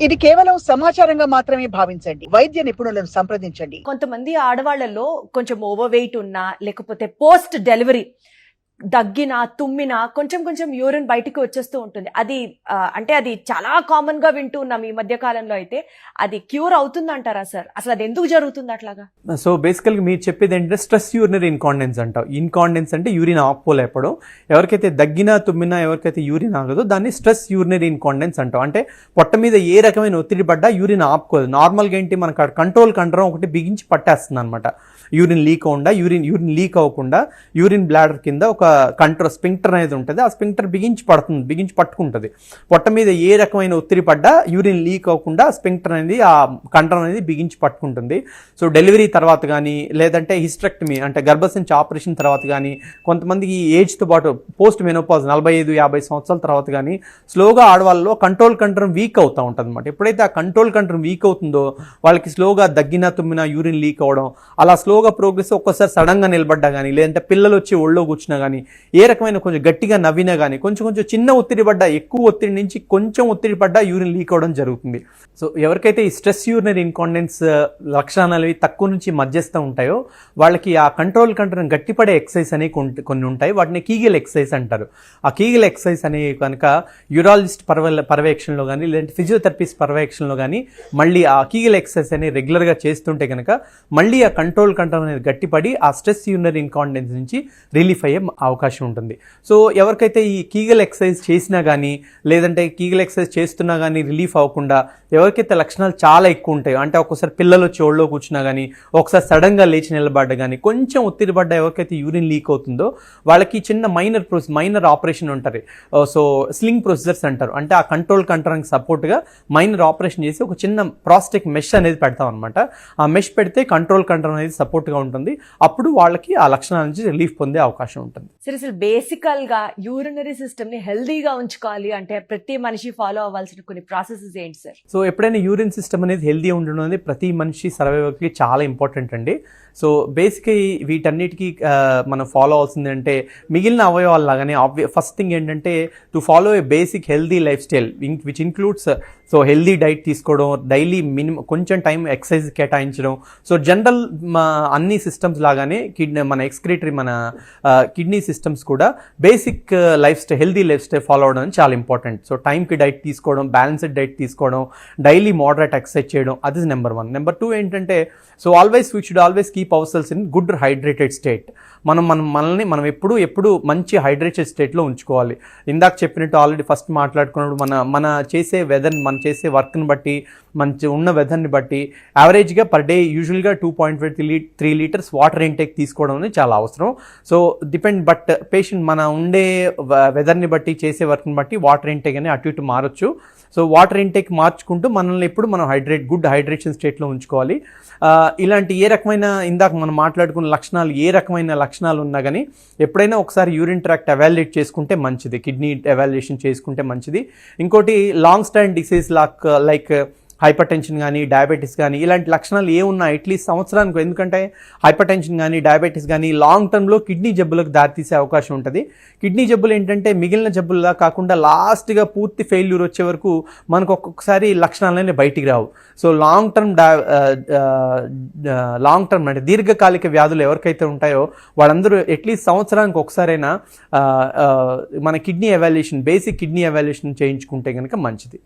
ఇది కేవలం సమాచారంగా మాత్రమే భావించండి. వైద్య నిపుణులను సంప్రదించండి. కొంతమంది ఆడవాళ్లలో కొంచెం ఓవర్ వెయిట్ ఉన్నా, లేకపోతే పోస్ట్ డెలివరీ దగ్గినా తుమ్మినా కొంచెం యూరిన్ బయటికి వచ్చేస్తూ ఉంటుంది. అది అంటే అది చాలా కామన్ గా వింటూ ఉన్నాం ఈ మధ్య కాలంలో. అయితే అది క్యూర్ అవుతుందంటారా సార్? అసలు అది ఎందుకు జరుగుతుంది అట్లాగా? సో బేసికల్గా మీరు చెప్పేది ఏంటంటే స్ట్రెస్ యూరినరీ ఇన్కాండెన్స్ అంటాం. ఇన్కాండెన్స్ అంటే యూరిన్ ఆపుకోలేపడం. ఎవరికైతే దగ్గినా తుమ్మినా ఎవరికైతే యూరిన్ ఆగదో దాన్ని స్ట్రెస్ యూరినరీ ఇన్కాండెన్స్ అంటాం. అంటే పొట్ట మీద ఏ రకమైన ఒత్తిడి పడ్డా యూరిన్ ఆపుకోదు. నార్మల్గా ఏంటి మనకు కంట్రోల్ ఒకటి బిగించి పట్టేస్తుంది అనమాట. యూరిన్ లీక్ అవ్వకుండా యూరిన్ లీక్ అవ్వకుండా యూరిన్ బ్లాడర్ కింద ఒక కంట్రోల్ స్పింక్టర్ అనేది ఉంటుంది. ఆ స్పింక్టర్ బిగించి పట్టుకుంటుంది. పొట్ట మీద ఏ రకమైన ఒత్తిడి పడ్డా యూరిన్ లీక్ అవ్వకుండా స్పింక్టర్ అనేది ఆ కంట్రోల్ అనేది బిగించి పట్టుకుంటుంది. సో డెలివరీ తర్వాత కానీ లేదంటే హిస్టరెక్టమీ అంటే గర్భసంచి ఆపరేషన్ తర్వాత కానీ కొంతమందికి ఏజ్తో పాటు పోస్ట్ మెనోపాజ్ 45-50 సంవత్సరాల తర్వాత కానీ స్లోగా ఆడవాళ్ళలో కంట్రోల్ వీక్ అవుతూ ఉంటుంది అనమాట. ఎప్పుడైతే ఆ కంట్రోల్ వీక్ అవుతుందో వాళ్ళకి స్లోగా దగ్గినా తుమ్మినా యూరిన్ లీక్ అవ్వడం, అలా స్లోగా ప్రోగ్రెస్ ఒక్కోసారి సడన్గా నిలబడ్డా కానీ లేదంటే పిల్లలు వచ్చి ఒళ్ళో కూర్చున్నా కానీ ఏ రకమైన కొంచెం గట్టిగా నవ్వినా కానీ కొంచెం చిన్న ఒత్తిడి పడ్డా, ఎక్కువ ఒత్తిడి నుంచి కొంచెం ఒత్తిడి పడ్డా యూరిన్ లీక్ అవ్వడం జరుగుతుంది. సో ఎవరికైతే ఈ స్ట్రెస్ యూరినరీ ఇన్కాండెన్స్ లక్షణాలు తక్కువ నుంచి మధ్యస్థం ఉంటాయో వాళ్ళకి ఆ కంట్రోల్ గట్టిపడే ఎక్సర్సైజ్ అనేవి కొన్ని ఉంటాయి. వాటిని కీగెల్ ఎక్సర్సైజ్ అంటారు. ఆ కీగెల్ ఎక్సర్సైజ్ అనేవి కనుక యూరాలజిస్ట్ పర్యవేక్షణలో కానీ లేదంటే ఫిజియోథెరపిస్ట్ పర్యవేక్షణలో కానీ మళ్ళీ ఆ కీగెల్ ఎక్సర్సైజ్ అనేది రెగ్యులర్గా చేస్తుంటే కనుక మళ్ళీ ఆ కంట్రోల్ అనేది గట్టిపడి ఆ స్ట్రెస్ యూరినరీ ఇన్కాండెన్స్ నుంచి రిలీఫ్ అయ్యే అవకాశం ఉంటుంది. సో ఎవరికైతే ఈ కీగెల్ ఎక్సర్సైజ్ చేసినా కానీ లేదంటే కీగెల్ ఎక్సర్సైజ్ చేస్తున్నా కానీ రిలీఫ్ అవ్వకుండా ఎవరికైతే లక్షణాలు చాలా ఎక్కువ ఉంటాయో అంటే ఒక్కోసారి పిల్లలు వచ్చి ఒళ్ళో కూర్చున్నా కానీ ఒకసారి సడన్గా లేచి నిలబడ్డా కానీ కొంచెం ఒత్తిడి పడ్డా ఎవరికైతే యూరిన్ లీక్ అవుతుందో వాళ్ళకి చిన్న మైనర్ ఆపరేషన్ ఉంటుంది. సో స్లింగ్ ప్రొసీజర్స్ అంటారు. అంటే ఆ కంట్రోల్ సపోర్ట్గా మైనర్ ఆపరేషన్ చేసి ఒక చిన్న ప్రాస్టిక్ మెష్ అనేది పెడతాం అనమాట. ఆ మెష్ పెడితే కంట్రోల్ అనేది సపోర్ట్గా ఉంటుంది. అప్పుడు వాళ్ళకి ఆ లక్షణాల నుంచి రిలీఫ్ పొందే అవకాశం ఉంటుంది. సరే, అసలు బేసికల్ గా యూరినరీ సిస్టమ్ ని హెల్దీగా ఉంచుకోవాలి అంటే ప్రతి మనిషి ఫాలో అవ్వాల్సిన కొన్ని ప్రాసెసెస్ ఏంటి సార్? సో ఎప్పుడైనా యూరిన్ సిస్టమ్ అనేది హెల్దీ ఉండడం అనేది ప్రతి మనిషి సర్వైవర్కి చాలా ఇంపార్టెంట్ అండి. సో బేసిక్గా వీటన్నిటికీ మనం ఫాలో అవ్వాల్సింది అంటే మిగిలిన అవయవాల లాగానే ఫస్ట్ థింగ్ ఏంటంటే to follow A basic healthy life style which includes so healthy diet తీసుకోవడం, డైలీ మినిమం కొంచెం టైం ఎక్సర్సైజ్ కేటాయించడం. సో జనరల్ అన్ని సిస్టమ్స్ లాగానే మన ఎక్స్క్రిటరీ మన కిడ్నీ సిస్టమ్స్ కూడా basic life style healthy life style follow అవడం చాలా ఇంపార్టెంట్. సో టైంకి డైట్ తీసుకోవడం, బ్యాలెన్స్డ్ డైట్ తీసుకోవడం, డైలీ మోడరేట్ ఎక్సర్సైజ్ చేయడం, అది నెంబర్ 1. నెంబర్ 2 ఏంటంటే so we should always keep our cells in good hydrated state. మనం ఎప్పుడు మంచి హైడ్రేటెడ్ స్టేట్లో ఉంచుకోవాలి. ఇందాక చెప్పినట్టు ఆల్రెడీ ఫస్ట్ మాట్లాడుకున్నప్పుడు మన చేసే చేసే వర్క్ని బట్టి మంచి ఉన్న వెదర్ని బట్టి యావరేజ్గా పర్ డే యూజువల్గా 2.3 లీటర్స్ వాటర్ ఇంటేక్ తీసుకోవడం అనేది చాలా అవసరం. సో బట్ పేషెంట్ మన ఉండే వెదర్ని బట్టి చేసే వర్క్ని బట్టి వాటర్ ఇంటేక్ అనేది అటు ఇటు మారచ్చు. సో వాటర్ ఇంటేక్ మార్చుకుంటూ మనల్ని ఎప్పుడు మనం గుడ్ హైడ్రేషన్ స్టేట్లో ఉంచుకోవాలి. ఇలాంటి ఏ రకమైన ఇందాక మనం మాట్లాడుకున్న లక్షణాలు ఏ రకమైన లక్షణాలు ఉన్నా కానీ ఎప్పుడైనా ఒకసారి యూరిన్ ట్రాక్ట్ ఎవాల్యుయేట్ చేసుకుంటే మంచిది, కిడ్నీ ఎవాల్యుయేషన్ చేసుకుంటే మంచిది. ఇంకోటి long stand disease like hyper tension కానీ డయాబెటీస్ కానీ ఇలాంటి లక్షణాలు ఏమున్నా అట్లీస్ట్ సంవత్సరానికి, ఎందుకంటే హైపర్ టెన్షన్ కానీ డయాబెటీస్ కానీ లాంగ్ టర్మ్లో కిడ్నీ జబ్బులకు దారితీసే అవకాశం ఉంటుంది. కిడ్నీ జబ్బులు ఏంటంటే మిగిలిన జబ్బులుగా కాకుండా లాస్ట్గా పూర్తి ఫెయిల్యూర్ వచ్చే వరకు మనకు ఒక్కొక్కసారి లక్షణాలనే బయటికి రావు. సో లాంగ్ టర్మ్ అంటే దీర్ఘకాలిక వ్యాధులు ఎవరికైతే ఉంటాయో వాళ్ళందరూ అట్లీస్ట్ సంవత్సరానికి ఒకసారైనా మన బేసిక్ కిడ్నీ ఎవాల్యుయేషన్ చేయించుకుంటే కనుక మంచిది.